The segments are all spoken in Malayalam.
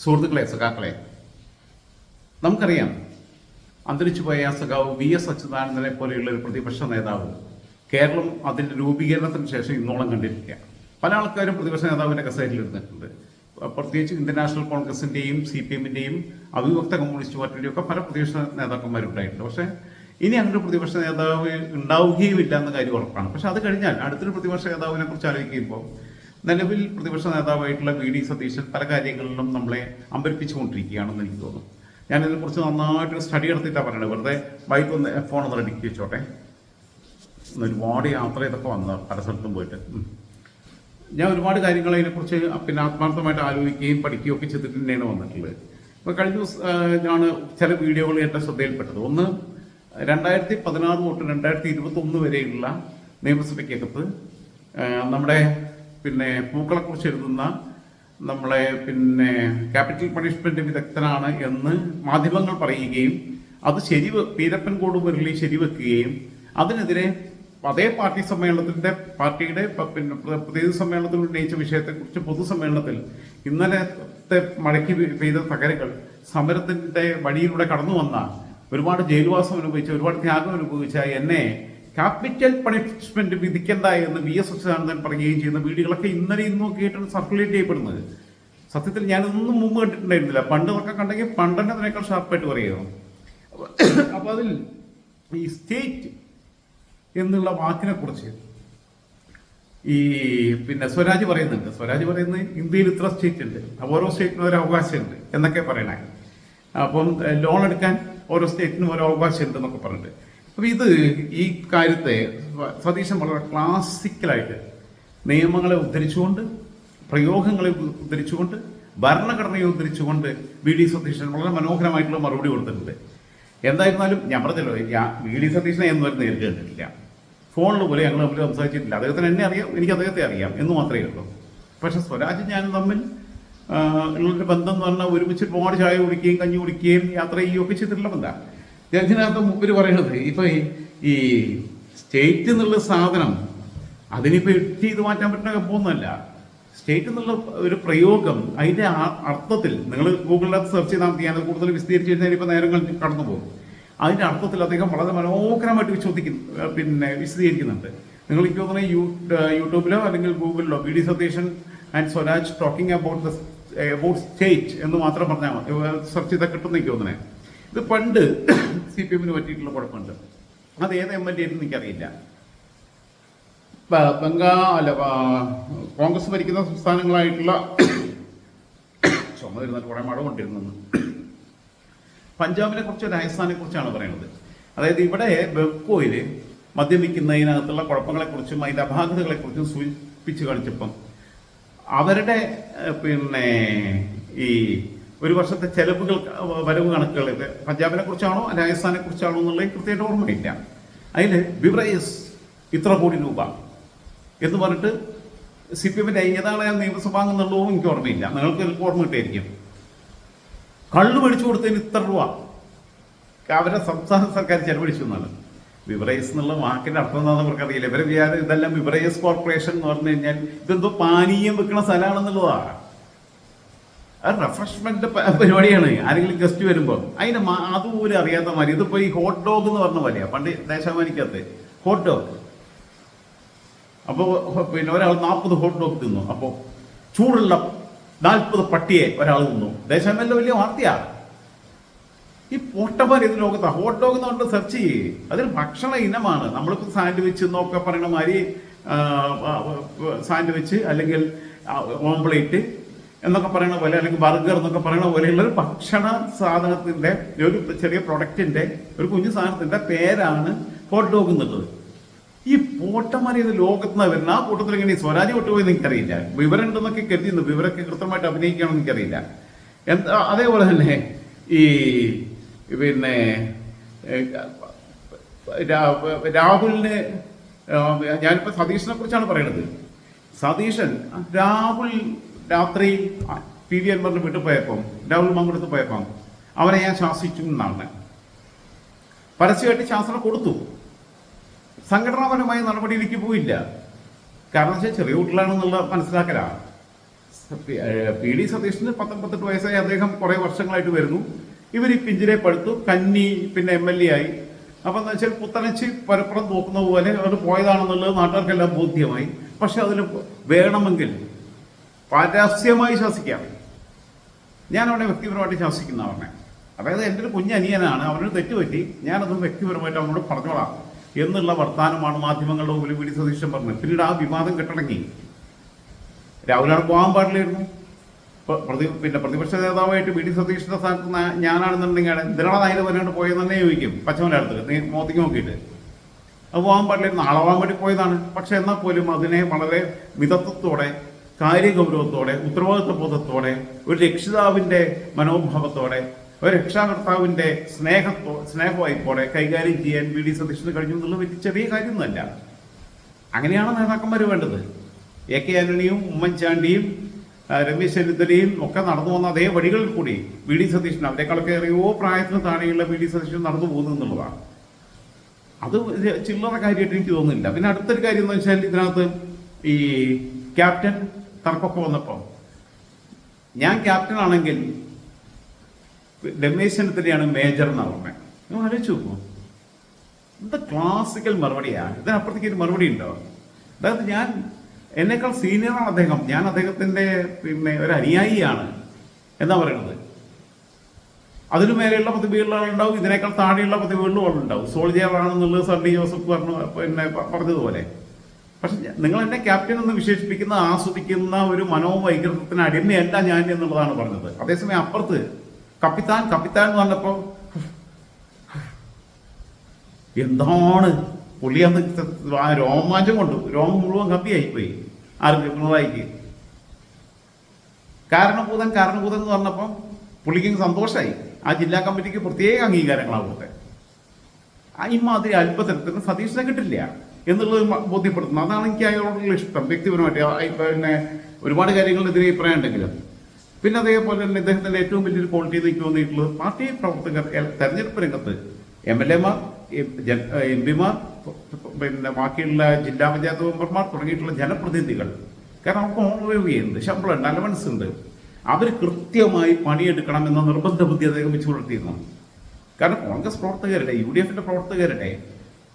സുഹൃത്തുക്കളെ, സഖാക്കളെ, നമുക്കറിയാം അന്തരിച്ചുപോയ സഖാവ് VS അച്യുതാനന്ദനെ പോലെയുള്ള ഒരു പ്രതിപക്ഷ നേതാവ് കേരളം അതിൻ്റെ രൂപീകരണത്തിന് ശേഷം ഇന്നോളം കണ്ടിട്ടില്ല. പല ആൾക്കാരും പ്രതിപക്ഷ നേതാവിൻ്റെ കസേരയിൽ ഇരുന്നിട്ടുണ്ട്. പ്രത്യേകിച്ച് ഇന്ത്യൻ നാഷണൽ കോൺഗ്രസിൻ്റെയും CPM-ൻ്റെയും അവിഭക്ത കമ്മ്യൂണിസ്റ്റ് പാർട്ടിയുടെയും ഒക്കെ പല പ്രതിപക്ഷ നേതാക്കന്മാരുണ്ടായിട്ടുണ്ട്. പക്ഷേ ഇനി അങ്ങനെ ഒരു പ്രതിപക്ഷ നേതാവ് ഉണ്ടാവുകയും ഇല്ല എന്ന കാര്യം ഉറപ്പാണ്. പക്ഷെ അത് കഴിഞ്ഞാൽ അടുത്തൊരു പ്രതിപക്ഷ നേതാവിനെ കുറിച്ച് ആലോചിക്കുമ്പോൾ നിലവിൽ പ്രതിപക്ഷ നേതാവായിട്ടുള്ള VD സതീശൻ പല കാര്യങ്ങളിലും നമ്മളെ അമ്പരിപ്പിച്ചുകൊണ്ടിരിക്കുകയാണെന്ന് എനിക്ക് തോന്നുന്നു. ഞാനിതിനെക്കുറിച്ച് നന്നായിട്ട് സ്റ്റഡി നടത്തിയിട്ടാണ് പറയുന്നത്. വെറുതെ ബൈക്ക് ഒന്ന് ഫോൺ ഒന്ന് റെഡിക്ക് വെച്ചോട്ടെ. ഒരുപാട് യാത്ര ചെയ്തൊക്കെ വന്ന പല സ്ഥലത്തും പോയിട്ട് ഞാൻ ഒരുപാട് കാര്യങ്ങൾ അതിനെക്കുറിച്ച് പിന്നെ ആത്മാർത്ഥമായിട്ട് ആലോചിക്കുകയും പഠിക്കുകയും ഒക്കെ ചെയ്തിട്ട് തന്നെയാണ് വന്നിട്ടുള്ളത്. ഇപ്പോൾ കഴിഞ്ഞ ദിവസം ചില വീഡിയോകൾ എൻ്റെ ശ്രദ്ധയിൽപ്പെട്ടത്. ഒന്ന്, 2016 തൊട്ട് 2021 വരെയുള്ള നിയമസഭയ്ക്കകത്ത് നമ്മുടെ പിന്നെ പൂക്കളെക്കുറിച്ച് എഴുതുന്ന നമ്മളെ പിന്നെ ക്യാപിറ്റൽ പണിഷ്മെന്റ് വിദഗ്ധനാണ് എന്ന് മാധ്യമങ്ങൾ പറയുകയും അത് പീരപ്പൻകോട് മുരളി ശരിവെക്കുകയും അതിനെതിരെ അതേ പാർട്ടിയുടെ പിന്നെ പ്രതിനിധി സമ്മേളനത്തിൽ ഉന്നയിച്ച വിഷയത്തെക്കുറിച്ച് പൊതുസമ്മേളനത്തിൽ ഇന്നലത്തെ മഴയ്ക്ക് പെയ്ത തകരകൾ സമരത്തിന്റെ വഴിയിലൂടെ കടന്നു വന്ന ഒരുപാട് ജയിൽവാസം അനുഭവിച്ച ഒരുപാട് ത്യാഗം അനുഭവിച്ച എന്നെ ക്യാപിറ്റൽ പണിഷ്മെന്റ് വിധിക്കണ്ട എന്ന് VS അച്യുതാനന്ദൻ പറയുകയും ചെയ്യുന്ന വീഡിയോകളൊക്കെ ഇന്നും ഒക്കെ ആയിട്ടാണ് സർക്കുലേറ്റ് ചെയ്യപ്പെടുന്നത്. സത്യത്തിൽ ഞാനിതൊന്നും മുമ്പ് കണ്ടിട്ടുണ്ടായിരുന്നില്ല. പണ്ടൊക്കെ കണ്ടെങ്കിൽ പണ്ടന്നെ അതിനേക്കാൾ ഷാർപ്പായിട്ട് പറയുമോ. അപ്പൊ അതിൽ ഈ സ്റ്റേറ്റ് എന്നുള്ള വാക്കിനെ കുറിച്ച് ഈ പിന്നെ സ്വരാജ് പറയുന്നത് ഇന്ത്യയിൽ ഇത്ര സ്റ്റേറ്റ് ഉണ്ട്, ഓരോ സ്റ്റേറ്റിനും ഒരു അവകാശമുണ്ട് എന്നൊക്കെ പറയണേ. അപ്പം ലോൺ എടുക്കാൻ ഓരോ സ്റ്റേറ്റിനും ഓരോ അവകാശമുണ്ട് എന്നൊക്കെ പറഞ്ഞിട്ട്. അപ്പൊ ഈ കാര്യത്തെ സതീശൻ വളരെ ക്ലാസിക്കലായിട്ട് നിയമങ്ങളെ ഉദ്ധരിച്ചുകൊണ്ട്, പ്രയോഗങ്ങളെ ഉദ്ധരിച്ചുകൊണ്ട്, ഭരണഘടനയെ ഉദ്ധരിച്ചുകൊണ്ട് VD സതീശൻ വളരെ മനോഹരമായിട്ടുള്ള മറുപടി കൊടുത്തിട്ടുണ്ട്. എന്തായിരുന്നാലും ഞാൻ പറഞ്ഞല്ലോ, VD സതീശനെ എന്നൊരു നേരിട്ട് കണ്ടിട്ടില്ല. ഫോണിൽ പോലെ ഞങ്ങൾ തമ്മിൽ സംസാരിച്ചിട്ടില്ല. അദ്ദേഹത്തിന് എന്നെ അറിയാം, എനിക്ക് അദ്ദേഹത്തെ അറിയാം എന്ന് മാത്രമേ ഉള്ളൂ. പക്ഷെ സ്വരാജ് ഞാനും തമ്മിൽ ഉള്ളൊരു ബന്ധം എന്ന് പറഞ്ഞാൽ ഒരുമിച്ച് ഒരുപാട് ചായ കുടിക്കുകയും കഞ്ഞി കുടിക്കുകയും യാത്ര ചെയ്യുകയും ഒക്കെ ചെയ്തിട്ടുള്ള ബന്ധമാണ്. ഇതിനകത്ത് മുമ്പിൽ പറയണത് ഇപ്പൊ ഈ സ്റ്റേറ്റ് എന്നുള്ള സാധനം അതിനിപ്പോ എഡിറ്റ് ചെയ്ത് മാറ്റാൻ പറ്റുന്ന കമ്പൊന്നുമല്ല. സ്റ്റേറ്റ് എന്നുള്ള ഒരു പ്രയോഗം അതിന്റെ അർത്ഥത്തിൽ നിങ്ങൾ ഗൂഗിളിനകത്ത് സെർച്ച് ചെയ്താൽ മതി. ഞാനത് കൂടുതൽ വിശദീകരിച്ച് കഴിഞ്ഞാൽ ഇപ്പൊ നേരങ്ങൾ കടന്നു പോകും. അതിന്റെ അർത്ഥത്തിൽ അദ്ദേഹം വളരെ മനോഹരമായിട്ട് വിശദീകരിക്കുന്നുണ്ട്. നിങ്ങൾ എനിക്ക് തോന്നുന്നത് യൂട്യൂബിലോ അല്ലെങ്കിൽ ഗൂഗിളിലോ VD Satheesan and Swaraj talking about state എന്ന് മാത്രം പറഞ്ഞാൽ മതി. സെർച്ച് ചെയ്താൽ കിട്ടുന്ന എനിക്ക് തോന്നുന്നത്. ഇത് പണ്ട് CPM-ന് പറ്റിയിട്ടുള്ള കുഴപ്പമുണ്ട്. അത് ഏത് MLA ആയിരുന്നു എനിക്കറിയില്ല. കോൺഗ്രസ് ഭരിക്കുന്ന സംസ്ഥാനങ്ങളായിട്ടുള്ള ചുമന്നിരുന്നിട്ട് കുറെ മഴ കൊണ്ടിരുന്നു. പഞ്ചാബിനെ കുറിച്ച് രാജസ്ഥാനെ കുറിച്ചാണ് പറയുന്നത്. അതായത് ഇവിടെ ബെവ്കോയിൽ മദ്യം വിൽക്കുന്നതിനകത്തുള്ള കുഴപ്പങ്ങളെക്കുറിച്ചും അതിൻ്റെ അപാകതകളെക്കുറിച്ചും സൂചിപ്പിച്ച് കാണിച്ചപ്പം അവരുടെ പിന്നെ ഈ ഒരു വർഷത്തെ ചെലവുകൾ വരവ് കണക്കുകൾ പഞ്ചാബിനെ കുറിച്ചാണോ രാജസ്ഥാനെ കുറിച്ചാണോ എന്നുള്ളത് കൃത്യമായിട്ട് ഓർമ്മയില്ല. അതിൽ ബിവറേജസ് ഇത്ര കോടി രൂപ എന്ന് പറഞ്ഞിട്ട് CPM-ന്റെ ഏതാണ് നിയമസഭ എന്നുള്ളതും എനിക്ക് ഓർമ്മയില്ല. നിങ്ങൾക്ക് ചിലപ്പോൾ ഓർമ്മ കിട്ടിയായിരിക്കും. കള്ളു മേടിച്ചു കൊടുത്തതിന് ഇത്ര രൂപ അവരുടെ സംസ്ഥാന സർക്കാർ ചെലവഴിച്ചു എന്നാണ്. ബിവറേജസ് എന്നുള്ള വാക്കിന്റെ അർത്ഥം എന്താണെന്ന് അവർക്കറിയില്ല. ഇവരെ വിചാരം ഇതെല്ലാം ബിവറേജസ് കോർപ്പറേഷൻ എന്ന് പറഞ്ഞു കഴിഞ്ഞാൽ ഇതെന്തോ പാനീയം വെക്കുന്ന സ്ഥലമാണെന്നുള്ളതാണ്. അത് റിഫ്രഷ്മെന്റ് പരിപാടിയാണ്. ആരെങ്കിലും ഗസ്റ്റ് വരുമ്പോൾ അതിന് അതുപോലും അറിയാത്ത മാതിരി ഇതിപ്പോ ഈ ഹോട്ട് ഡോഗ് എന്ന് പറഞ്ഞ പോലെയാ. പണ്ട് ദേശാഭിമാനിക്കകത്ത് ഹോട്ട് ഡോഗ്. അപ്പോൾ പിന്നെ ഒരാൾ 40 ഹോട്ട് ഡോഗ് തിന്നു. അപ്പോൾ ചൂടുള്ള 40 പട്ടിയെ ഒരാൾ തിന്നു. ദേശാഭിമാനിലെ വലിയ വാർത്തയാ. ഈ പൊട്ടന്മാർ ഇത് ലോകത്താ. ഹോട്ട് ഡോഗ് എന്ന് പറഞ്ഞിട്ട് സെർച്ച് ചെയ്യേ. അതൊരു ഭക്ഷണ ഇനമാണ്. നമ്മളിപ്പോൾ സാൻഡ്വിച്ച് എന്നൊക്കെ പറയുന്ന മാതിരി സാൻഡ്വിച്ച് അല്ലെങ്കിൽ ഓംപ്ലേറ്റ് എന്നൊക്കെ പറയുന്ന പോലെ അല്ലെങ്കിൽ ബർഗർ എന്നൊക്കെ പറയുന്ന പോലെയുള്ള ഒരു ഭക്ഷണ സാധനത്തിന്റെ ഒരു ചെറിയ പ്രൊഡക്റ്റിന്റെ ഒരു കുഞ്ഞു സാധനത്തിന്റെ പേരാണ് ഹോട്ട് ഡോഗ് എന്നുള്ളത്. ഈ പോട്ടന്മാരെ ഇത് ലോകത്തുനിന്ന് വരുന്ന ആ കൂട്ടത്തിൽ എങ്ങനെ സ്വരാജ് വിട്ടുപോയെന്ന് എനിക്കറിയില്ല. വിവരമുണ്ടെന്നൊക്കെ കരുതിയിരുന്നു. വിവരമൊക്കെ കൃത്യമായിട്ട് അഭിനയിക്കുകയാണെന്ന് എനിക്കറിയില്ല. അതേപോലെ തന്നെ ഈ പിന്നെ രാഹുലിന് ഞാനിപ്പോ സതീശനെ കുറിച്ചാണ് പറയുന്നത്. രാഹുൽ രാത്രി PV അൻവറിന്റെ വീട്ടിൽ പോയപ്പം, രാഹുൽ മംഗളത്ത് പോയപ്പം അവനെ ഞാൻ ശാസിച്ചു എന്നാണ്. പരസ്യമായിട്ട് ശാസനം കൊടുത്തു. സംഘടനാപരമായ നടപടിയിലേക്ക് പോയില്ല. കാരണം വെച്ചാൽ ചെറിയ കുട്ടികളാണെന്നുള്ള മനസ്സിലാക്കലാണ്. പി ഡി സതീഷിന് 19 വയസ്സായി, അദ്ദേഹം കുറെ വർഷങ്ങളായിട്ട് വരുന്നു. ഇവർ ഈ പിഞ്ചിരെ പടുത്തു, കന്നി പിന്നെ MLA ആയി. അപ്പൊ എന്താ വെച്ചാൽ പുത്തനച്ചി പരപ്പുറം നോക്കുന്ന പോലെ അത് പോയതാണെന്നുള്ളത് നാട്ടുകാർക്കെല്ലാം ബോധ്യമായി. പക്ഷെ അതിൽ വേണമെങ്കിൽ പരസ്യമായി ശാസിക്കാം. ഞാൻ അവിടെ വ്യക്തിപരമായിട്ട് ശാസിക്കുന്ന പറഞ്ഞെ, അതായത് എൻ്റെ ഒരു കുഞ്ഞനിയനാണ്, അവനൊരു തെറ്റുപറ്റി, ഞാനതും വ്യക്തിപരമായിട്ട് അവനോട് പറഞ്ഞോളാം എന്നുള്ള വർത്തമാനമാണ് മാധ്യമങ്ങളുടെ മുമ്പിൽ വി ഡി സതീശൻ പറഞ്ഞത്. പിന്നീട് ആ വിവാദം കെട്ടടങ്ങി. രാഹുലാണ് പോകാൻ പാടില്ലായിരുന്നു. പിന്നെ പ്രതിപക്ഷ നേതാവായിട്ട് വി ഡി സതീഷിന്റെ സ്ഥാനത്ത് ഞാനാണെന്നുണ്ടെങ്കിൽ എന്തിനാണ് അതിന് വരാണ്ട് പോയെന്ന് തന്നെ ചോദിക്കും. പച്ചമലയാളത്തിൽ മോത്തിക്ക് നോക്കിയിട്ട് അത് പോകാൻ പാടില്ലായിരുന്നു. ആളാവാൻ വേണ്ടി പോയതാണ്. പക്ഷെ എന്നാൽ പോലും അതിനെ വളരെ മിതത്വത്തോടെ, കാര്യഗൗരവത്തോടെ, ഉത്തരവാദിത്വ ബോധത്തോടെ, ഒരു രക്ഷിതാവിന്റെ മനോഭാവത്തോടെ, ഒരു രക്ഷാകർത്താവിന്റെ സ്നേഹവായ്പോടെ കൈകാര്യം ചെയ്യാൻ വി ഡി സതീഷിന് കഴിഞ്ഞു എന്നുള്ള വലിയ ചെറിയ കാര്യമൊന്നുമല്ല. അങ്ങനെയാണ് നേതാക്കന്മാർ വേണ്ടത്. AK ആന്റണിയും ഉമ്മൻചാണ്ടിയും രമേശ് ചെന്നിത്തലയും ഒക്കെ നടന്നു വന്ന അതേ വഴികളിൽ കൂടി വി ഡി സതീശൻ, അവരെക്കാളൊക്കെ എറിയോ പ്രായത്തിന് താഴെയുള്ള വി ഡി സതീശൻ നടന്നു പോകുന്നു എന്നുള്ളതാണ്. അത് ചില്ലറ കാര്യമായിട്ട് എനിക്ക് തോന്നുന്നില്ല. പിന്നെ അടുത്തൊരു കാര്യം എന്ന് വെച്ചാൽ, ഇതിനകത്ത് ഈ ക്യാപ്റ്റൻ തർക്കമൊക്കെ വന്നപ്പോൾ, ഞാൻ ക്യാപ്റ്റൻ ആണെങ്കിൽ രമേശ് ചെന്നിത്തലയാണ് മേജർ എന്നാണ് പറഞ്ഞത്. നിങ്ങൾ ആലോചിച്ച് നോക്കൂ, ഇത് ക്ലാസിക്കൽ മറുപടിയാണ്. ഇതിനപ്പുറത്തേക്ക് ഒരു മറുപടി ഉണ്ടോ? അതായത് ഞാൻ, എന്നേക്കാൾ സീനിയറാണ് അദ്ദേഹം, ഞാൻ അദ്ദേഹത്തിന്റെ പിന്നെ ഒരു അനുയായിയാണ് എന്നാ പറയുന്നത്. അതിനു മേലെയുള്ള പദവികളുണ്ടാവും, ഇതിനേക്കാൾ താഴെയുള്ള പദവികളിലും ഉണ്ടാവും. സോൾജിയർ ആണെന്നുള്ളത് സണ്ണി ജോസഫ് പറഞ്ഞതുപോലെ. പക്ഷെ നിങ്ങൾ എന്നെ ക്യാപ്റ്റൻ എന്ന് വിശേഷിപ്പിക്കുന്ന, ആസ്വദിക്കുന്ന ഒരു മനോവൈകൃതത്തിന് അടിമയല്ല ഞാൻ എന്നുള്ളതാണ് പറഞ്ഞത്. അതേസമയം അപ്പുറത്ത് കപ്പിത്താൻ എന്ന് പറഞ്ഞപ്പോ എന്താണ് പുള്ളി അന്ന് രോമാഞ്ചം കൊണ്ടു, രോമം മുഴുവൻ കപ്പിയായിപ്പോയി. ആർക്ക്? പിണറായിക്ക്. കാരണഭൂതൻ എന്ന് പറഞ്ഞപ്പം പുള്ളിക്ക് സന്തോഷമായി. ആ ജില്ലാ കമ്മിറ്റിക്ക് പ്രത്യേക അംഗീകാരങ്ങളാണ് കൊടുത്തത്. ഇമാതിരി അല്പതരത്തിന് സതീഷിനെ കിട്ടില്ല എന്നുള്ളത് ബോധ്യപ്പെടുത്തുന്നു. അതാണ് എനിക്ക് അയാളോടുള്ള ഇഷ്ടം വ്യക്തിപരമായിട്ട്. പിന്നെ ഒരുപാട് കാര്യങ്ങൾ ഇതിന് അഭിപ്രായം ഉണ്ടെങ്കിലും, പിന്നെ അതേപോലെ തന്നെ ഇദ്ദേഹത്തിന്റെ ഏറ്റവും വലിയൊരു ക്വാളിറ്റി എനിക്ക് തോന്നിയിട്ടുള്ളത്, പാർട്ടി പ്രവർത്തകർ തെരഞ്ഞെടുപ്പ് രംഗത്ത് MLA മാർ, MP മാർ, പിന്നെ ബാക്കിയുള്ള ജില്ലാ പഞ്ചായത്ത് മെമ്പർമാർ തുടങ്ങിയിട്ടുള്ള ജനപ്രതിനിധികൾ, കാരണം അവർക്ക് ഓണറേറിയം ചെയ്യുന്നുണ്ട്, ശമ്പളമുണ്ട്, അലവൻസ് ഉണ്ട്, അവർ കൃത്യമായി പണിയെടുക്കണം എന്ന നിർബന്ധ ബുദ്ധി അദ്ദേഹം വെച്ച് പുലർത്തിയിരുന്നു. കാരണം കോൺഗ്രസ് പ്രവർത്തകരുടെ, UDF പ്രവർത്തകരുടെ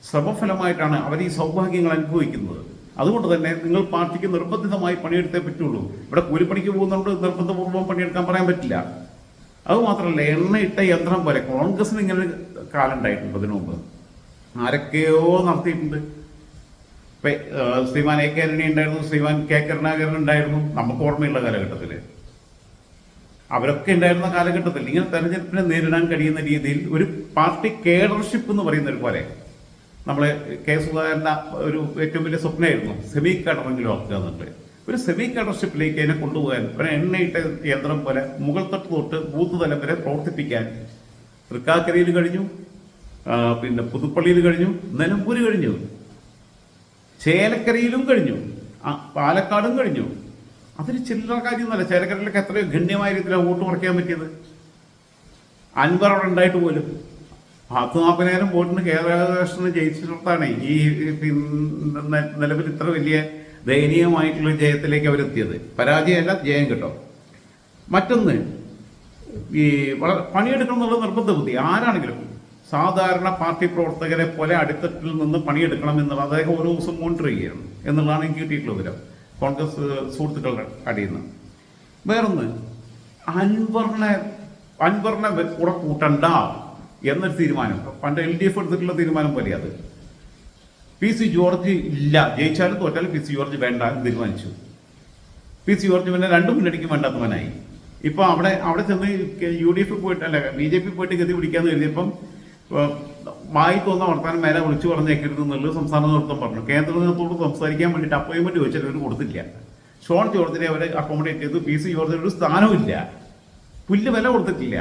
ശ്രമഫലമായിട്ടാണ് അവർ ഈ സൗഭാഗ്യങ്ങൾ അനുഭവിക്കുന്നത്. അതുകൊണ്ട് തന്നെ നിങ്ങൾ പാർട്ടിക്ക് നിർബന്ധിതമായി പണിയെടുത്തേ പറ്റുള്ളൂ. ഇവിടെ കൂലിപ്പണിക്ക് പോകുന്നതുകൊണ്ട് നിർബന്ധപൂർവ്വം പണിയെടുക്കാൻ പറയാൻ പറ്റില്ല. അതുമാത്രമല്ല, എണ്ണയിട്ട യന്ത്രം പോലെ കോൺഗ്രസിന് ഇങ്ങനെ കാലം ഉണ്ടായിട്ടുണ്ട്. അതിനു മുമ്പ് ആരൊക്കെയോ നടത്തിയിട്ടുണ്ട്. ശ്രീമാൻ AK ആന്റണി ഉണ്ടായിരുന്നു, ശ്രീമാൻ K കരുണാകരൻ ഉണ്ടായിരുന്നു. നമുക്ക് ഓർമ്മയുള്ള കാലഘട്ടത്തിൽ അവരൊക്കെ ഉണ്ടായിരുന്ന കാലഘട്ടത്തിൽ ഇങ്ങനെ തെരഞ്ഞെടുപ്പിനെ നേരിടാൻ കഴിയുന്ന രീതിയിൽ ഒരു പാർട്ടി കേഡർഷിപ്പ് എന്ന് പറയുന്നത് പോലെ, നമ്മളെ K സുധാകരന്റെ ഒരു ഏറ്റവും വലിയ സ്വപ്നമായിരുന്നു സെമി കേഡറെങ്കിലും ആക്കുക എന്നുള്ളത്. ഒരു സെമി കേഡർഷിപ്പിലേക്ക് അതിനെ കൊണ്ടുപോകാൻ, ഒരു എണ്ണയിട്ട യന്ത്രം പോലെ മുകൾ തൊട്ട് ബൂത്ത് തലം വരെ പ്രവർത്തിപ്പിക്കാൻ തൃക്കാക്കരയിൽ കഴിഞ്ഞു, പിന്നെ പുതുപ്പള്ളിയിൽ കഴിഞ്ഞു, നിലമ്പൂര് കഴിഞ്ഞു, ചേലക്കരയിലും കഴിഞ്ഞു, പാലക്കാടും കഴിഞ്ഞു. അതൊരു ചില്ലറ കാര്യമൊന്നുമല്ല. ചേലക്കരയിലൊക്കെ എത്രയോ ഗണ്യമായ രീതിയിലാണ് വോട്ട് കുറയ്ക്കാൻ പറ്റിയത്. അൻവർ അവിടെ ഉണ്ടായിട്ട് പോലും 40,000 വോട്ടിന് കേരളത്തിന് ജയിച്ചിടത്താണ് ഈ നിലവിൽ ഇത്ര വലിയ ദയനീയമായിട്ടുള്ള ജയത്തിലേക്ക് അവരെത്തിയത്. പരാജയമല്ല, ജയം കേട്ടോ. മറ്റൊന്ന്, ഈ പണിയെടുക്കണം എന്നുള്ള നിർബന്ധ ബുദ്ധി ആരാണെങ്കിലും, സാധാരണ പാർട്ടി പ്രവർത്തകരെ പോലെ അടിത്തട്ടിൽ നിന്ന് പണിയെടുക്കണം എന്നുള്ളത് അദ്ദേഹം ഓരോ ദിവസം മോണിറ്റർ ചെയ്യുകയാണ് എന്നുള്ളതാണ് എനിക്ക് കിട്ടിയിട്ടുള്ള വിവരം കോൺഗ്രസ് സുഹൃത്തുക്കളുടെ അടിയിൽ നിന്ന്. വേറൊന്ന്, അൻവറിനെ കൂടെ കൂട്ടണ്ട എന്നൊരു തീരുമാനം, പണ്ട് LDF എടുത്തിട്ടുള്ള തീരുമാനം പോലെ. അത് PC ജോർജ് ഇല്ല, ജയിച്ചാലും തോറ്റാലും PC ജോർജ് വേണ്ട എന്ന് തീരുമാനിച്ചു. PC ജോർജ് പിന്നെ 2 മുന്നണിക്ക് വേണ്ടാത്തവനായി. ഇപ്പൊ അവിടെ ചെന്ന് UDF പോയിട്ട്, അല്ല BJP പോയിട്ട് ഗതി പിടിക്കാന്ന് കരുതിയപ്പം മായി തോന്നുന്ന വർത്താനം മേലെ വിളിച്ചു പറഞ്ഞേക്കരുത് എന്നുള്ളത് സംസ്ഥാന നേതൃത്വം പറഞ്ഞു. കേന്ദ്ര നേതൃത്വത്തോട് സംസാരിക്കാൻ വേണ്ടിയിട്ട് അപ്പോയിന്റ്മെന്റ് ചോദിച്ചാൽ അവർ കൊടുത്തില്ല. ഷോൺ ജോർജിനെ അവരെ അക്കോമഡേറ്റ് ചെയ്തു. PC ജോർജിന് ഒരു സ്ഥാനമില്ല, പുല്ല് വില കൊടുത്തിട്ടില്ല.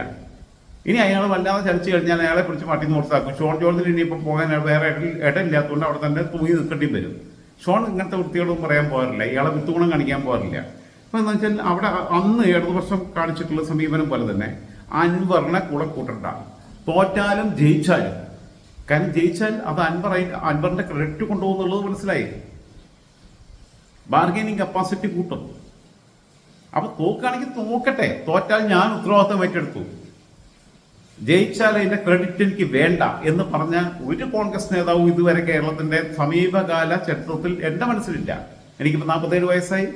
ഇനി അയാൾ വല്ലാതെ ചലിച്ചു കഴിഞ്ഞാൽ അയാളെ പിടിച്ച് മാറ്റി പുറത്താക്കും. ഷോൺ ജോർജിന് ഇനിയിപ്പോൾ പോകാൻ വേറെ ഇടയില്ലാത്തതുകൊണ്ട് അവിടെ തന്നെ തൂങ്ങി നിൽക്കേണ്ടി വരും. ഷോൺ ഇങ്ങനത്തെ വൃത്തികളൊന്നും പറയാൻ പോകാറില്ല, ഇയാളെ വിത്തുഗുണം കാണിക്കാൻ പോകാറില്ല. അപ്പൊ എന്താ വെച്ചാൽ അവിടെ അന്ന് ഇടതുപക്ഷം കാണിച്ചിട്ടുള്ള സമീപനം പോലെ തന്നെ അൻവറിനെ കൂടെ കൂട്ടണ്ട, തോറ്റാലും ജയിച്ചാലും. കാരണം ജയിച്ചാൽ അത് അൻവറിന്റെ ക്രെഡിറ്റ് കൊണ്ടുപോകുന്നുള്ളത് മനസ്സിലായി. ബാർഗൈനിങ് കപ്പാസിറ്റി കൂട്ടും. അപ്പൊ തോക്കാണെങ്കിൽ തോക്കട്ടെ, തോറ്റാൽ ഞാൻ ഉത്തരവാദിത്തം ഏറ്റെടുത്തു, ജയിച്ചാൽ അതിന്റെ ക്രെഡിറ്റ് എനിക്ക് വേണ്ട എന്ന് പറഞ്ഞ ഒരു കോൺഗ്രസ് നേതാവും ഇതുവരെ കേരളത്തിന്റെ സമീപകാല ചരിത്രത്തിൽ എന്റെ മനസ്സിലില്ല. എനിക്കിപ്പോ 47 വയസ്സായി.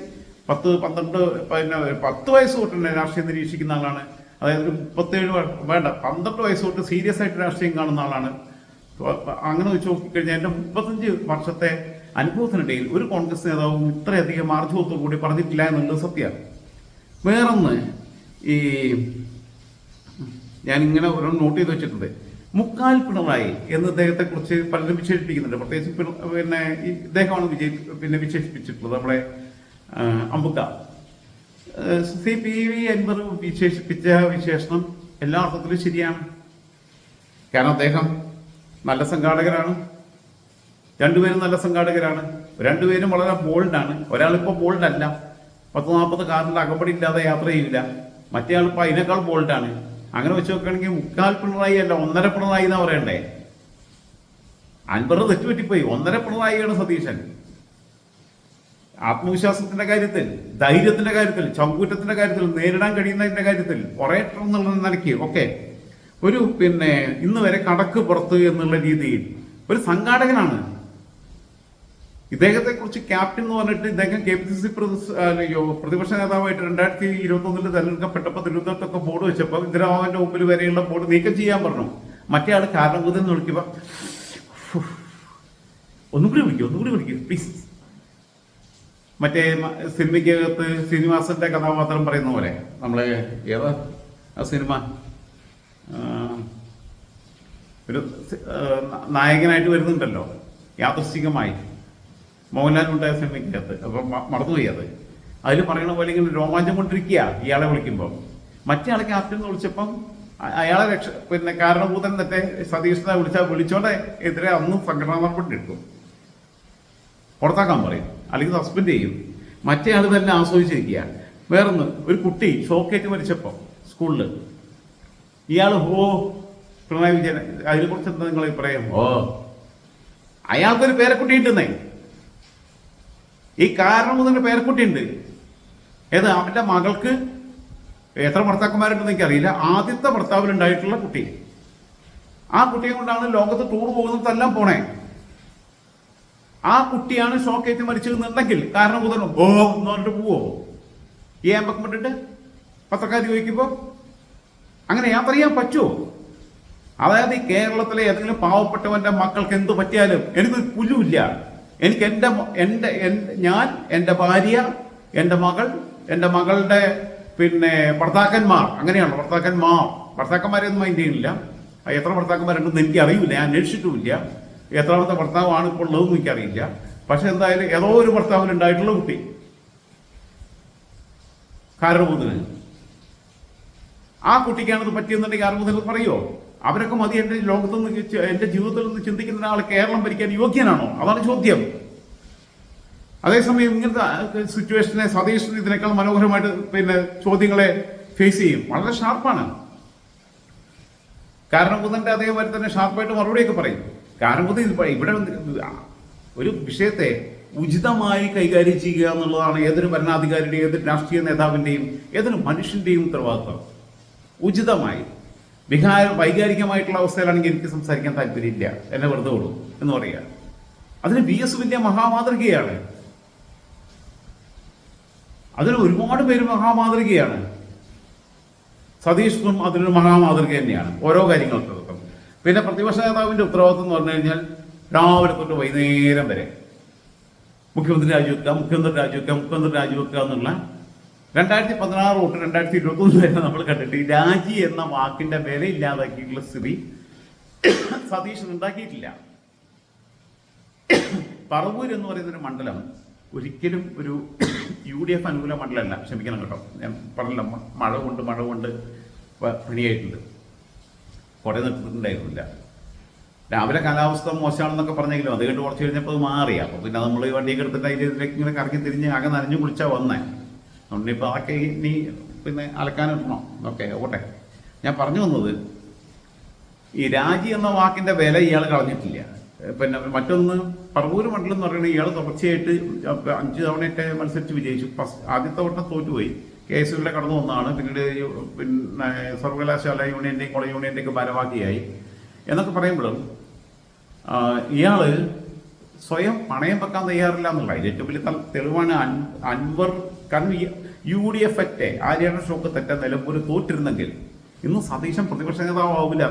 10 വയസ്സ് തൊട്ട് തന്നെ രാഷ്ട്രീയം നിരീക്ഷിക്കുന്ന ആളാണ്. അതായത് ഒരു 37 വേണ്ട 12 വയസ്സ് തൊട്ട് സീരിയസ് ആയിട്ട് രാഷ്ട്രീയം കാണുന്ന ആളാണ്. അങ്ങനെ വെച്ച് നോക്കിക്കഴിഞ്ഞാൽ എന്റെ 35 വർഷത്തെ അനുഭവത്തിനിടയിൽ ഒരു കോൺഗ്രസ് നേതാവും ഇത്രയധികം ആർജവത്തോടു കൂടി പറഞ്ഞിട്ടില്ല എന്നുള്ളത് സത്യമാണ്. വേറൊന്ന്, ഈ ഞാനിങ്ങനെ ഒരു നോട്ട് ചെയ്ത് വെച്ചിട്ടുണ്ട്, മുക്കാൽ പിണറായി എന്ന് ഇദ്ദേഹത്തെ കുറിച്ച് പലരും വിശേഷിപ്പിക്കുന്നുണ്ട്. പ്രത്യേകിച്ച് പിന്നെ ഇദ്ദേഹമാണ് വിശേഷിപ്പിച്ചിട്ടുള്ളത് നമ്മുടെ അമ്പുക്ക. CPV അൻവർ വിശേഷിപ്പിച്ച വിശേഷണം എല്ലാ അർത്ഥത്തിലും ശരിയാണ്. കാരണം അദ്ദേഹം നല്ല സംഘാടകരാണ്, രണ്ടുപേരും നല്ല സംഘാടകരാണ്, രണ്ടുപേരും വളരെ ബോൾഡാണ്. ഒരാളിപ്പോൾ ബോൾഡ് അല്ല, 10-40 കാറിന്റെ അകമ്പടി ഇല്ലാതെ യാത്ര ചെയ്യില്ല. മറ്റേ ആളിപ്പോൾ അതിനേക്കാൾ ബോൾഡാണ്. അങ്ങനെ വെച്ച് നോക്കുകയാണെങ്കിൽ മുക്കാൽ പിണറായി അല്ല 1.5 പിണറായി എന്നാ പറയണ്ടേ. അൻവർ തെറ്റുപറ്റിപ്പോയി. 1.5 പിണറായിയാണ് സതീശൻ. ആത്മവിശ്വാസത്തിന്റെ കാര്യത്തിൽ, ധൈര്യത്തിന്റെ കാര്യത്തിൽ, ചങ്കൂറ്റത്തിന്റെ കാര്യത്തിൽ, നേരിടാൻ കഴിയുന്നതിന്റെ കാര്യത്തിൽ, ഒറേറ്റർ എന്നുള്ള നിലയ്ക്ക് ഒക്കെ ഒരു ഇന്ന് വരെ കടക്ക് പുറത്ത് എന്നുള്ള രീതിയിൽ ഒരു സംഘാടകനാണ്. ഇദ്ദേഹത്തെ കുറിച്ച് ക്യാപ്റ്റൻ എന്ന് പറഞ്ഞിട്ട് ഇദ്ദേഹം KPCC പ്രതിപക്ഷ നേതാവായിട്ട് 2021 തെരഞ്ഞെടുക്കപ്പെട്ടപ്പോൾ തിരുവനന്തപുരത്തൊക്കെ ബോർഡ് വെച്ചപ്പോൾ ഇന്ദിരാഭവന്റെ മുമ്പിൽ വരെയുള്ള ബോർഡ് നീക്കം ചെയ്യാൻ പറഞ്ഞു. മറ്റേ ആൾ കാരണഭൂതൻ വിളിക്കുമ്പോ ഒന്നുകൂടി വിളിക്കും പ്ലീസ്. മറ്റേ സിനിമയ്ക്കകത്ത് ശ്രീനിവാസന്റെ കഥാപാത്രം പറയുന്ന പോലെ, നമ്മളെ ഏതാ ആ സിനിമ, ഒരു നായകനായിട്ട് വരുന്നുണ്ടല്ലോ യാദൃശ്ചികമായി, മോഹൻലാലുണ്ടായ സിനിമയ്ക്കകത്ത്, അപ്പൊ മറന്നുപോയി അത്. അതിൽ പറയണ പോലെ ഇങ്ങനെ രോമാഞ്ചം കൊണ്ടിരിക്കുക ഇയാളെ വിളിക്കുമ്പോൾ. മറ്റേ ആളെ ക്യാപ്റ്റൻ എന്ന് വിളിച്ചപ്പം അയാളെ കാരണഭൂതൻ മറ്റേ സതീഷിനെ വിളിച്ചോടെ എതിരെ അന്ന് സംഘടനാ നടപടി എടുക്കും, പുറത്താക്കാൻ പറയും, അല്ലെങ്കിൽ സസ്പെൻഡ് ചെയ്യും. മറ്റേ ആൾ തന്നെ ആസ്വദിച്ചിരിക്കുക. വേറൊന്ന്, ഒരു കുട്ടി ഷോക്കേറ്റ് മരിച്ചപ്പോ സ്കൂളിൽ ഇയാൾ പിണറായി വിജയൻ, അതിനെ കുറിച്ച് എന്താ നിങ്ങൾ അഭിപ്രായം? അയാൾക്കൊരു പേരക്കുട്ടി ഉണ്ടെന്നേ. ഈ കാരണഭൂതന്റെ പേരക്കുട്ടിയുണ്ട്. ഏത് അവന്റെ മകൾക്ക് എത്ര ഭർത്താക്കന്മാരുണ്ടെന്ന് എനിക്കറിയില്ല. ആദ്യത്തെ ഭർത്താവിനുണ്ടായിട്ടുള്ള കുട്ടി. ആ കുട്ടിയെ കൊണ്ടാണ് ലോകത്ത് ടൂർ പോകുന്നതെല്ലാം പോണേ. ആ കുട്ടിയാണ് ഷോക്കേറ്റ് മരിച്ചതെന്നുണ്ടെങ്കിൽ കാരണഭൂതനോ എന്ന് പറഞ്ഞിട്ട് പോവോ? ഈ ഏമ്പക്കം വിട്ടിട്ട് പത്രക്കാർ ചോദിക്കുമ്പോ അങ്ങനെ യാത്ര ചെയ്യാൻ പറ്റുമോ? അതായത് ഈ കേരളത്തിലെ ഏതെങ്കിലും പാവപ്പെട്ടവന്റെ മക്കൾക്ക് എന്ത് പറ്റിയാലും എനിക്ക് പുല്ലുമില്ല. എനിക്ക് ഞാൻ, എൻ്റെ ഭാര്യ, എൻ്റെ മകൾ, എൻ്റെ മകളുടെ ഭർത്താക്കന്മാർ, അങ്ങനെയാണോ ഭർത്താക്കന്മാരെയൊന്നും മൈൻഡ് ചെയ്യുന്നില്ല. എത്ര ഭർത്താക്കന്മാരുണ്ടെന്ന് എനിക്ക് അറിയില്ല, ഞാൻ അന്വേഷിച്ചിട്ടുമില്ല. എത്രാമത്തെ ഭർത്താവാണ് ഇപ്പോൾ ഉള്ളതെന്ന് എനിക്കറിയില്ല. പക്ഷെ എന്തായാലും ഏതോ ഒരു ഭർത്താവിനുണ്ടായിട്ടുള്ള കുട്ടി കാരണഭൂതന്, ആ കുട്ടിക്കാണത് പറ്റിയെന്നുണ്ടെങ്കിൽ കാരണഭൂതൻ പറയുമോ? അവരൊക്കെ മതി എൻ്റെ ലോകത്തുനിന്ന്, എൻ്റെ ജീവിതത്തിൽ നിന്ന് ചിന്തിക്കുന്ന ഒരാൾ കേരളം ഭരിക്കാൻ യോഗ്യനാണോ? അതാണ് ചോദ്യം. അതേസമയം ഇങ്ങനത്തെ സിറ്റുവേഷനെ സതീഷിന് ഇതിനേക്കാൾ മനോഹരമായിട്ട് ചോദ്യങ്ങളെ ഫേസ് ചെയ്യും. വളരെ ഷാർപ്പാണ്. കാരണഭൂതന്റെ അതേമാതിരി തന്നെ ഷാർപ്പായിട്ട് മറുപടിയൊക്കെ പറയും. കാരണഭൂതൻ ഇവിടെ ഒരു വിഷയത്തെ ഉചിതമായി കൈകാര്യം ചെയ്യുക എന്നുള്ളതാണ് ഏതൊരു ഭരണാധികാരിയുടെയും, ഏതൊരു രാഷ്ട്രീയ നേതാവിന്റെയും, ഏതൊരു മനുഷ്യന്റെയും ഉത്തരവാദിത്വം. ഉചിതമായി. വൈകാരികമായിട്ടുള്ള അവസ്ഥയിലാണെങ്കിൽ എനിക്ക് സംസാരിക്കാൻ താല്പര്യമില്ല, എന്നെ വെറുതെ വിടൂ എന്ന് പറയുക. അതിന് VS വലിയ മഹാമാതൃകയാണ്. അതിന് ഒരുപാട് പേര് മഹാമാതൃകയാണ്. സതീഷും അതിനൊരു മഹാമാതൃക തന്നെയാണ് ഓരോ കാര്യങ്ങൾക്കും. പിന്നെ പ്രതിപക്ഷ നേതാവിന്റെ ഉത്തരവാദിത്വം എന്ന് പറഞ്ഞു കഴിഞ്ഞാൽ രാവിലെ തൊട്ട് വൈകുന്നേരം വരെ മുഖ്യമന്ത്രി രാജിവെക്കുക എന്നുള്ള 2016 തൊട്ട് 2021 വരെ നമ്മൾ കണ്ടിട്ട് രാജി എന്ന വാക്കിന്റെ വില ഇല്ലാതാക്കിയിട്ടുള്ള സ്ഥിതി സതീശൻ ഉണ്ടാക്കിയിട്ടില്ല. പറവൂർ എന്ന് പറയുന്നൊരു മണ്ഡലം ഒരിക്കലും ഒരു UDF അനുകൂല മണ്ഡലമല്ല. ക്ഷമിക്കണം കേട്ടോ, ഞാൻ പറഞ്ഞില്ല, മഴ കൊണ്ട് പണിയായിട്ടുണ്ട്, കുറെ നിർത്തിയിട്ടുണ്ടായിരുന്നില്ല. രാവിലെ കാലാവസ്ഥ മോശമാണെന്നൊക്കെ പറഞ്ഞെങ്കിലും അത് കണ്ട് കുറച്ച് കഴിഞ്ഞപ്പോൾ അത് മാറി. അപ്പോൾ പിന്നെ നമ്മൾ ഈ വണ്ടിയൊക്കെ എടുത്തിട്ട് അതിലേക്ക് ഇങ്ങനെ കറക്കി തിരിഞ്ഞ് ആകെ നനഞ്ഞു കുളിച്ചാൽ വന്നേ. അതുകൊണ്ടിപ്പോൾ അതൊക്കെ ഇനി അലക്കാനിടണോ? ഓക്കെ, ഓട്ടെ. ഞാൻ പറഞ്ഞു വന്നത്, ഈ രാജി എന്ന വാക്കിന്റെ വില ഇയാൾ കളഞ്ഞിട്ടില്ല. മറ്റൊന്ന്, പറവൂർ മണ്ഡലം എന്ന് പറയുന്നത് ഇയാൾ തുടർച്ചയായിട്ട് 5 തവണയൊക്കെ മത്സരിച്ച് വിജയിച്ചു. ആദ്യത്തെ വട്ടം തോറ്റുപോയി. KSUവിലെ കടന്നു വന്നതാണ്. പിന്നീട് പിന്നെ സർവകലാശാല യൂണിയൻ്റെയും കോളേജ് യൂണിയൻ്റെയൊക്കെ ഭാരവാഹിയായി എന്നൊക്കെ പറയുമ്പോഴും ഇയാള് സ്വയം പണയം വെക്കാൻ തയ്യാറില്ല എന്നുള്ള ഏറ്റവും വലിയ തെളിവാണ് അൻവർ. കാരണം UDF ആര്യാടൻ ഷോക്ക് തെറ്റ നിലമ്പൂർ തോറ്റിരുന്നെങ്കിൽ ഇന്ന് സതീശൻ പ്രതിപക്ഷ നേതാവില്ല,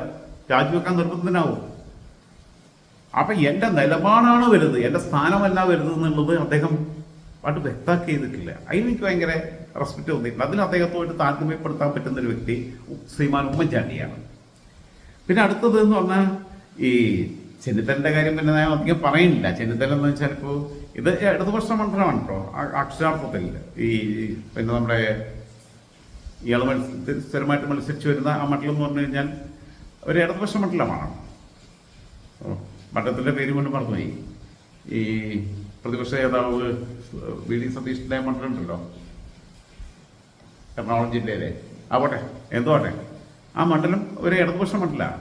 രാജിവെക്കാൻ നിർബന്ധനാവും. അപ്പൊ എന്റെ നിലപാടാണ് വലുത്, എന്റെ സ്ഥാനമല്ല വലുത് എന്നുള്ളത് അദ്ദേഹം അത് വ്യക്തമാക്കി ചെയ്തിട്ടില്ല. അതിന് എനിക്ക് ഭയങ്കര റെസ്പെക്ട് തോന്നിയിട്ടുണ്ട്. അതിൽ അദ്ദേഹത്തോട്ട് താരതമ്യപ്പെടുത്താൻ പറ്റുന്ന ഒരു വ്യക്തി ശ്രീമാൻ ഉമ്മൻചാണ്ടിയാണ്. പിന്നെ അടുത്തത് എന്ന് പറഞ്ഞാൽ ഈ ചെന്നിത്തലിന്റെ കാര്യം പിന്നെ ഞാൻ അധികം പറയുന്നില്ല. ചെന്നിത്തല എന്ന് വെച്ചാൽ ഇപ്പോൾ ഇത് ഇടതുപക്ഷ മണ്ഡലമാണ് കേട്ടോ അക്ഷരാർത്ഥത്തിൽ. ഈ പിന്നെ നമ്മുടെ ഇയാൾ സ്ഥിരമായിട്ട് മത്സരിച്ച് വരുന്ന ആ മണ്ഡലം എന്ന് പറഞ്ഞു കഴിഞ്ഞാൽ ഒരു ഇടതുപക്ഷ മണ്ഡലമാണ്. മണ്ഡലത്തിന്റെ പേര് കൊണ്ട് മറന്നുപോയി. ഈ പ്രതിപക്ഷ നേതാവ് VD സതീഷിന്റെ മണ്ഡലം ഉണ്ടല്ലോ എറണാകുളം ജില്ലയിലെ, ആവട്ടെ എന്തോട്ടെ, ആ മണ്ഡലം ഒരു ഇടതുപക്ഷ മണ്ഡലമാണ്.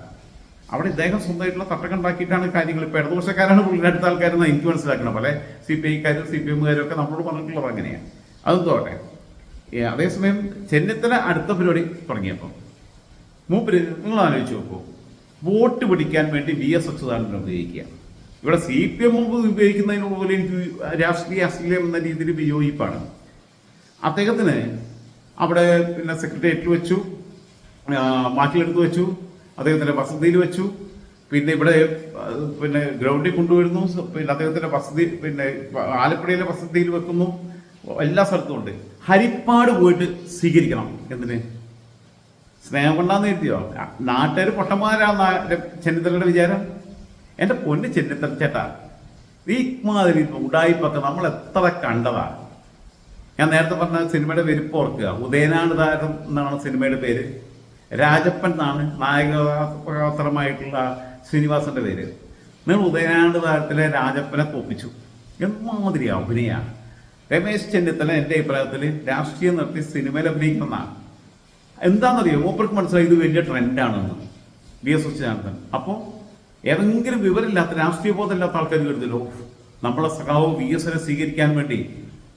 അവിടെ ഇദ്ദേഹം സ്വന്തമായിട്ടുള്ള തട്ടക്കുണ്ടാക്കിയിട്ടാണ് കാര്യങ്ങൾ. ഇപ്പോൾ ഇടതുപക്ഷക്കാരാണ് പുള്ളിയുടെ അടുത്ത ആൾക്കാരെന്ന് എനിക്ക് മനസ്സിലാക്കണം. പല CPIക്കാരും CPMകാരും ഒക്കെ നമ്മളോട് പറഞ്ഞിട്ടുള്ളത് അങ്ങനെയാണ്. അതെന്തോട്ടെ. അതേസമയം ചെന്നിത്തല അടുത്ത പരിപാടി തുടങ്ങിയപ്പോൾ മൂപ്പര് നിങ്ങൾ ആലോചിച്ച് നോക്കൂ, വോട്ട് പിടിക്കാൻ വേണ്ടി VS അച്യുതാനന്ദനെ ഉപയോഗിക്കുക. ഇവിടെ CPM ഉപയോഗിക്കുന്നതിന് പോലെ എനിക്ക് രാഷ്ട്രീയ അശ്ലീലം എന്ന രീതിയിൽ വിയോജിപ്പാണ്. അദ്ദേഹത്തിന് അവിടെ പിന്നെ സെക്രട്ടേറിയറ്റിൽ വെച്ചു, മാറ്റിലെടുത്ത് വെച്ചു, അദ്ദേഹത്തിന്റെ വസതിയിൽ വെച്ചു, പിന്നെ ഇവിടെ പിന്നെ ഗ്രൗണ്ടിൽ കൊണ്ടുവരുന്നു, പിന്നെ അദ്ദേഹത്തിന്റെ വസതി പിന്നെ ആലപ്പുഴയിലെ വസതിയിൽ വെക്കുന്നു, എല്ലാ സ്ഥലത്തും ഉണ്ട്. ഹരിപ്പാട് പോയിട്ട് സ്വീകരിക്കണം. എന്തിന്? സ്നേഹം കൊണ്ടാന്ന് എഴുതിയോ? നാട്ടുകാർ പൊട്ടന്മാരാണ് ചെന്നിത്തലയുടെ വിചാരം. എന്റെ പൊന്ന് ചെന്നിത്തല ചേട്ടാ, ഈ മാതിരി ഉടായിപ്പൊക്കെ നമ്മൾ എത്ര കണ്ടതാ. ഞാൻ നേരത്തെ പറഞ്ഞ സിനിമയുടെ പെരുപ്പ് ഓർക്കുക. ഉദയനാട് താരം എന്നാണ് സിനിമയുടെ പേര്. രാജപ്പൻ എന്നാണ് നായകപാത്രമായിട്ടുള്ള ശ്രീനിവാസന്റെ പേര്. നിങ്ങൾ ഉദയനാട് താരത്തിലെ രാജപ്പനെ തോപ്പിച്ചു. എന്മാതിരി അഭിനയാണ്. രമേശ് ചെന്നിത്തല എൻ്റെ അഭിപ്രായത്തിൽ രാഷ്ട്രീയം നിർത്തി സിനിമയിൽ അഭിനയിക്കുന്നതാണ്. എന്താണെന്നറിയോ, മൂപ്പർക്ക് മനസ്സിലായി ഇത് വലിയ ട്രെൻഡാണെന്ന്. VS അച്യുതാനന്ദൻ. അപ്പോൾ ഏതെങ്കിലും വിവരമില്ലാത്ത രാഷ്ട്രീയ ബോധമില്ലാത്ത ആൾക്കാർ കരുതല്ലോ നമ്മളെ സഖാവ് VSനെ സ്വീകരിക്കാൻ വേണ്ടി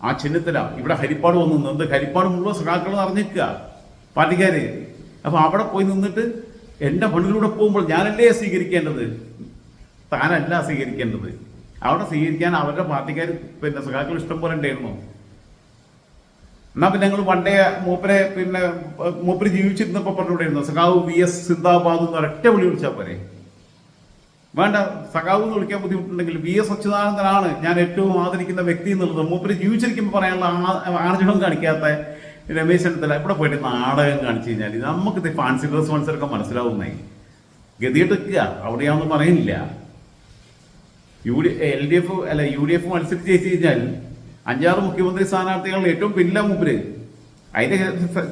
ആ ചെന്നിത്തല ഇവിടെ ഹരിപ്പാട് വന്ന് നിന്ന്, ഹരിപ്പാട് മുഴുവൻ സഖാക്കൾ നിറഞ്ഞിക്കുക പാർട്ടിക്കാര്. അപ്പൊ അവിടെ പോയി നിന്നിട്ട് എൻ്റെ മണ്ണിലൂടെ പോകുമ്പോൾ ഞാനല്ലേ സ്വീകരിക്കേണ്ടത്, താനല്ല സ്വീകരിക്കേണ്ടത്. അവിടെ സ്വീകരിക്കാൻ അവരുടെ പാർട്ടിക്കാർ പിന്നെ സഖാക്കൾ ഇഷ്ടം പോലെ ഉണ്ടായിരുന്നു. എന്നാ പിന്നെ ഞങ്ങൾ പണ്ടേ മൂപ്പരെ പിന്നെ മൂപ്പര് ജീവിച്ചിരുന്നപ്പോ പറഞ്ഞുകൊണ്ടിരുന്നു സഖാവ് VS സിന്ദാബാദ് എന്ന് ഒരൊറ്റ വിളി വിളിച്ചാൽ പോരെ. വേണ്ട, സഖാവ് എന്ന് വിളിക്കാൻ ബുദ്ധിമുട്ടുണ്ടെങ്കിൽ VS അച്യുതാനന്ദനാണ് ഞാൻ ഏറ്റവും ആദരിക്കുന്ന വ്യക്തി എന്നുള്ളത് മൂപ്പര് ജീവിച്ചിരിക്കുമ്പോൾ പറയാനുള്ള ആർജവം കാണിക്കാത്ത രമേശ് ചെന്നിത്തല ഇവിടെ പോയിട്ട് നാടകം കാണിച്ചു കഴിഞ്ഞാൽ നമുക്കിത് ഫാൻസി ഡ്രസ് മത്സരമൊക്കെ മനസ്സിലാവുന്നായി. ഗതിയിട്ട് നിൽക്കുക അവിടെയാണെന്ന് പറയുന്നില്ല. UDF മത്സരിച്ച് ജയിച്ചു കഴിഞ്ഞാൽ 5-6 മുഖ്യമന്ത്രി സ്ഥാനാർത്ഥികളുടെ ഏറ്റവും പിന്നില മൂപ്പര്. അതിന്റെ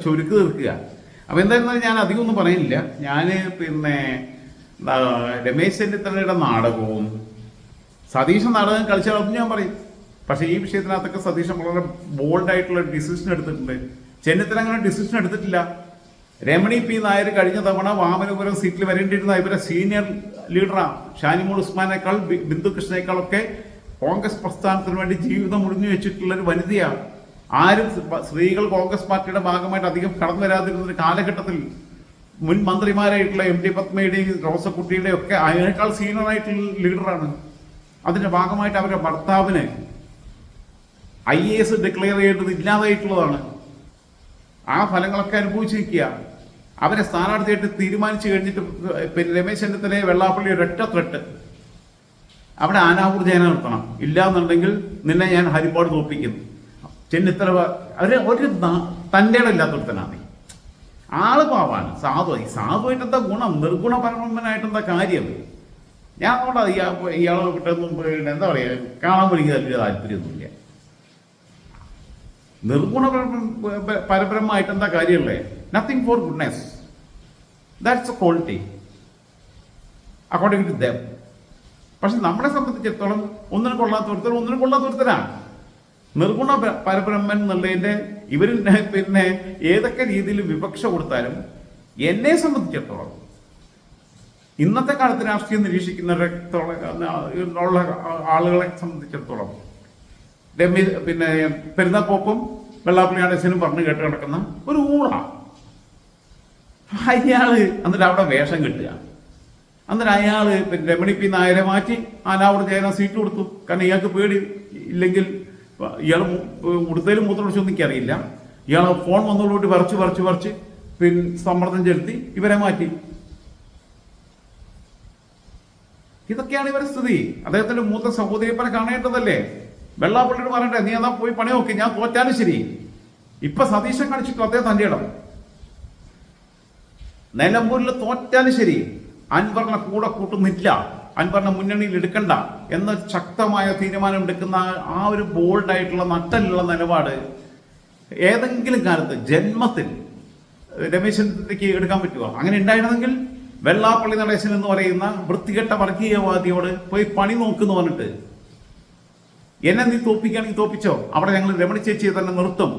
ചുരുക്ക് തീർക്കുക. അപ്പൊ എന്തായിരുന്നാലും ഞാൻ അധികം ഒന്നും പറയുന്നില്ല. ഞാൻ പിന്നെ രമേശ് ചെന്നിത്തലയുടെ നാടകവും സതീശൻ നാടകം കളിച്ചാലും ഞാൻ പറയും. പക്ഷെ ഈ വിഷയത്തിനകത്തൊക്കെ സതീശൻ വളരെ ബോൾഡായിട്ടുള്ള ഡിസിഷൻ എടുത്തിട്ടുണ്ട്. ചെന്നിത്തല അങ്ങനെ ഡിസിഷൻ എടുത്തിട്ടില്ല. രമണി P. നായർ കഴിഞ്ഞ തവണ വാമനപുരം സീറ്റിൽ വരേണ്ടിയിരുന്ന ഇവരെ സീനിയർ ലീഡറാണ്. ഷാനിമോൾ ഉസ്മാനേക്കാൾ, ബിന്ദു കൃഷ്ണനേക്കാളൊക്കെ കോൺഗ്രസ് പ്രസ്ഥാനത്തിന് വേണ്ടി ജീവിതം മുടിഞ്ഞു വെച്ചിട്ടുള്ള ഒരു വനിതയാണ്. ആരും സ്ത്രീകൾ കോൺഗ്രസ് പാർട്ടിയുടെ ഭാഗമായിട്ട് അധികം കടന്നു വരാതിരുന്ന ഒരു കാലഘട്ടത്തിൽ മുൻ മന്ത്രിമാരായിട്ടുള്ള MD പത്മയുടെയും റോസക്കുട്ടിയുടെയും ഒക്കെ അതിനേക്കാൾ സീനിയർ ആയിട്ടുള്ള ലീഡറാണ്. അതിന്റെ ഭാഗമായിട്ട് അവരുടെ ഭർത്താവിന് IAS ഡിക്ലെയർ ചെയ്യേണ്ടത് ഇല്ലാതായിട്ടുള്ളതാണ്. ആ ഫലങ്ങളൊക്കെ അനുഭവിച്ചിരിക്കുക. അവരെ സ്ഥാനാർത്ഥിയായിട്ട് തീരുമാനിച്ചു കഴിഞ്ഞിട്ട് പിന്നെ രമേശ് ചെന്നിത്തലയെ വെള്ളാപ്പള്ളി ഒരൊറ്റ ത്രെട്ട്, അവിടെ ആനാവൂർ ജയന നിർത്തണം, ഇല്ലാന്നുണ്ടെങ്കിൽ നിന്നെ ഞാൻ ഹരിപ്പാട് തോൽപ്പിക്കുന്നു. ചെന്നിത്തല ഒരു തൻ്റെ ഇല്ലാത്തൊരുത്തനാണ്. ആള് പാവാണ്, സാധുവായിട്ട് എന്താ ഗുണം? നിർഗുണപരമനായിട്ട് എന്താ കാര്യം? ഞാൻ അതുകൊണ്ടാ ഇയാളെ കിട്ടുന്ന എന്താ പറയുക, കാണാൻ എനിക്ക് വലിയ താല്പര്യമൊന്നുമില്ല. പരപരമായിട്ട് എന്താ കാര്യമുള്ളേ? Nothing for goodness. That's a quality according to them. പക്ഷെ നമ്മളെ സംബന്ധിച്ചിടത്തോളം ഒന്നിനും കൊള്ളാത്തൊരുത്തരാണ്. നിർഗുണ പരബ്രഹ്മൻ എന്നുള്ളതിന്റെ ഇവരിൽ പിന്നെ ഏതൊക്കെ രീതിയിൽ വിവക്ഷ കൊടുത്താലും എന്നെ സംബന്ധിച്ചിടത്തോളം ഇന്നത്തെ കാലത്ത് രാഷ്ട്രീയം നിരീക്ഷിക്കുന്നവരുള്ള ആളുകളെ സംബന്ധിച്ചിടത്തോളം പിന്നെ പെരുന്നാപ്പോപ്പും വെള്ളാപ്പള്ളി നടേശനും പറഞ്ഞു കേട്ട് കിടക്കുന്ന ഒരു ഊളാ. അയാള് എന്നിട്ട് അവിടെ വേഷം കിട്ടുക. എന്നിട്ട് അയാള് പിന്നെ രമണി പി നായരെ മാറ്റി ആനാവൂർ ജയന സീറ്റ് കൊടുത്തു. കാരണം ഇയാൾക്ക് പേടി ഇല്ലെങ്കിൽ ഇയാൾ ഉടുത്തതിലും മൂത്രം ഒഴിച്ചൊന്നും എനിക്കറിയില്ല. ഇയാൾ ഫോൺ വന്നതോടുകൂടി വരച്ച് പിന്നെ സമ്മർദ്ദം ചെലുത്തി ഇവരെ മാറ്റി. ഇതൊക്കെയാണ് ഇവരുടെ സ്ഥിതി. അദ്ദേഹത്തിന്റെ മൂത്ത സഹോദരിപ്പനെ കാണേണ്ടതല്ലേ? വെള്ളാപ്പള്ളിയോട് പറയണ്ടേ, നീ എന്നാ പോയി പണി നോക്കി, ഞാൻ തോറ്റാലും ശരി. ഇപ്പൊ സതീശൻ കാണിച്ചിട്ടു അദ്ദേഹം തന്റെ ഇടം. നിലമ്പൂരിൽ തോറ്റാലും ശരി, അൻവറിനെ കൂടെ കൂട്ടുന്നില്ല, അൻവറിനെ മുന്നണിയിൽ എടുക്കണ്ട എന്ന ശക്തമായ തീരുമാനം എടുക്കുന്ന ആ ഒരു ബോൾഡായിട്ടുള്ള നട്ടലുള്ള നിലപാട് ഏതെങ്കിലും കാലത്ത് ജന്മത്തിൽ രമേശ് ചെന്നിത്തലയ്ക്ക് എടുക്കാൻ പറ്റുമോ? അങ്ങനെ ഉണ്ടായിരുന്നെങ്കിൽ വെള്ളാപ്പള്ളി നടേശൻ എന്ന് പറയുന്ന വൃത്തികെട്ട വർഗീയവാദിയോട് പോയി പണി നോക്കുന്നു പറഞ്ഞിട്ട് എന്നെ നീ തോപ്പിക്കുകയാണെങ്കിൽ തോപ്പിച്ചോ, അവിടെ ഞങ്ങൾ രമണി ചേച്ചിയെ തന്നെ നിർത്തും,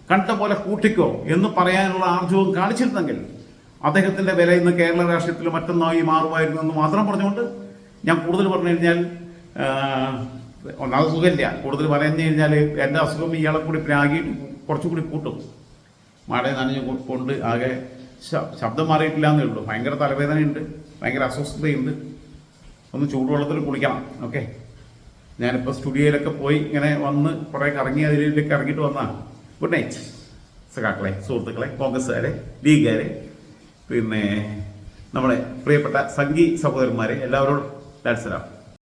കണ്ട പോലെ കൂട്ടിക്കോ എന്ന് പറയാനുള്ള ആർജവും കാണിച്ചിരുന്നെങ്കിൽ അദ്ദേഹത്തിന്റെ വില ഇന്ന് കേരള രാഷ്ട്രീയത്തിൽ മറ്റൊന്നായി മാറുമായിരുന്നു എന്ന് മാത്രം പറഞ്ഞുകൊണ്ട് ഞാൻ കൂടുതൽ പറഞ്ഞു കഴിഞ്ഞാൽ ഒന്നാമത് സുഖമില്ല. കൂടുതൽ പറഞ്ഞു കഴിഞ്ഞാൽ എൻ്റെ അസുഖം ഇയാളെ കൂടി പ്രാഗിയിട്ട് കുറച്ചുകൂടി കൂട്ടും. മഴ നനഞ്ഞ് കൊണ്ട് ആകെ ശബ്ദം മാറിയിട്ടില്ല എന്നേ ഉള്ളൂ. ഭയങ്കര തലവേദനയുണ്ട്, ഭയങ്കര അസ്വസ്ഥതയുണ്ട്. ഒന്ന് ചൂടുവെള്ളത്തിൽ കുളിക്കണം. ഓക്കെ, ഞാനിപ്പോൾ സ്റ്റുഡിയോയിലൊക്കെ പോയി ഇങ്ങനെ വന്ന് കുറേ കറങ്ങി അതിലേക്ക് ഇറങ്ങിയിട്ട് വന്നതാണ്. ഗുഡ് നൈറ്റ് സഖാക്കളെ, സുഹൃത്തുക്കളെ, കോൺഗ്രസ്സുകാരെ, ലീഗുകാരെ, പിന്നെ നമ്മുടെ പ്രിയപ്പെട്ട സംഘി സഹോദരന്മാരെ, എല്ലാവരോടും ലാൽസലാം.